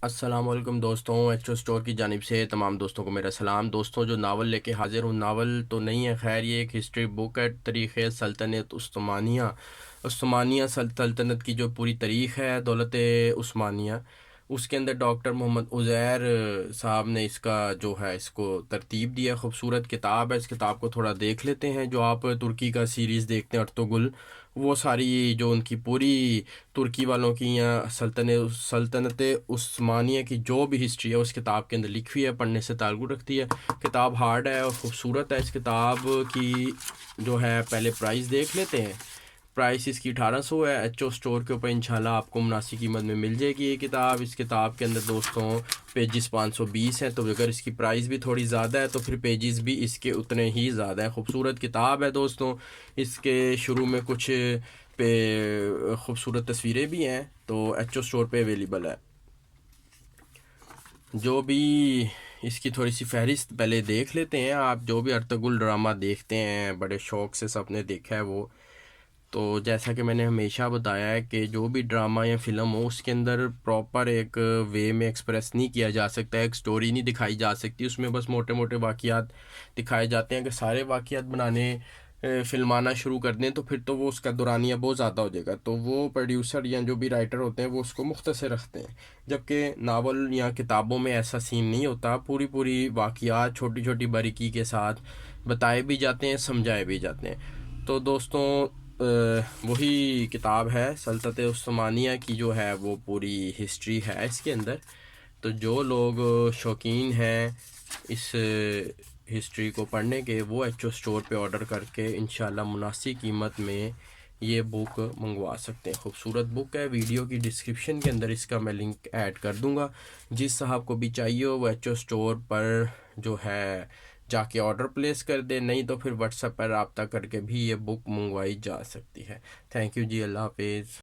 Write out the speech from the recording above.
السلام علیکم دوستوں، ایکچو اسٹور کی جانب سے تمام دوستوں کو میرا سلام۔ دوستوں، جو ناول لے کے حاضر ہوں، ناول تو نہیں ہے، خیر یہ ایک ہسٹری بک ہے۔ تاریخ سلطنت عثمانیہ سلطنت کی جو پوری تاریخ ہے دولت عثمانیہ، اس کے اندر ڈاکٹر محمد عزیر صاحب نے اس کا جو ہے اس کو ترتیب دیا۔ خوبصورت کتاب ہے، اس کتاب کو تھوڑا دیکھ لیتے ہیں۔ جو آپ ترکی کا سیریز دیکھتے ہیں ارطغرل، وہ ساری جو ان کی پوری ترکی والوں کی یا سلطنت عثمانیہ کی جو بھی ہسٹری ہے اس کتاب کے اندر لکھی ہے، پڑھنے سے تعلق رکھتی ہے۔ کتاب ہارڈ ہے اور خوبصورت ہے۔ اس کتاب کی جو ہے پہلے پرائز دیکھ لیتے ہیں۔ پرائس اس کی 1800 ہے۔ ایچ او اسٹور کے اوپر انشاءاللہ آپ کو مناسب قیمت میں مل جائے گی یہ کتاب۔ اس کتاب کے اندر دوستوں پیجز 520 ہیں، تو اگر اس کی پرائز بھی تھوڑی زیادہ ہے تو پھر پیجز بھی اس کے اتنے ہی زیادہ ہیں۔ خوبصورت کتاب ہے دوستوں۔ اس کے شروع میں کچھ پہ خوبصورت تصویریں بھی ہیں، تو ایچ او اسٹور پہ اویلیبل ہے۔ جو بھی اس کی تھوڑی سی فہرست پہلے دیکھ لیتے ہیں۔ آپ جو بھی ارطغرل ڈرامہ دیکھتے ہیں بڑے شوق سے سب نے دیکھا ہے وہ، تو جیسا کہ میں نے ہمیشہ بتایا ہے کہ جو بھی ڈرامہ یا فلم ہو اس کے اندر پراپر ایک وے میں ایکسپریس نہیں کیا جا سکتا ہے، ایک سٹوری نہیں دکھائی جا سکتی، اس میں بس موٹے موٹے واقعات دکھائے جاتے ہیں۔ اگر سارے واقعات بنانے فلمانا شروع کر دیں تو پھر تو وہ اس کا دورانیہ بہت زیادہ ہو جائے گا، تو وہ پروڈیوسر یا جو بھی رائٹر ہوتے ہیں وہ اس کو مختصر رکھتے ہیں۔ جبکہ ناول یا کتابوں میں ایسا سین نہیں ہوتا، پوری واقعات چھوٹی چھوٹی باریکی کے ساتھ بتائے بھی جاتے ہیں، سمجھائے بھی جاتے ہیں۔ تو دوستوں وہی کتاب ہے سلطنت عثمانیہ کی، جو ہے وہ پوری ہسٹری ہے اس کے اندر۔ تو جو لوگ شوقین ہیں اس ہسٹری کو پڑھنے کے، وہ ایچ او اسٹور پہ آرڈر کر کے انشاءاللہ مناسب قیمت میں یہ بک منگوا سکتے ہیں۔ خوبصورت بک ہے۔ ویڈیو کی ڈسکرپشن کے اندر اس کا میں لنک ایڈ کر دوں گا۔ جس صاحب کو بھی چاہیے ہو وہ ایچ او اسٹور پر جو ہے جا کے آرڈر پلیس کر دے، نہیں تو پھر واٹس ایپ پر رابطہ کر کے بھی یہ بک منگوائی جا سکتی ہے۔ تھینک یو جی، اللہ حافظ۔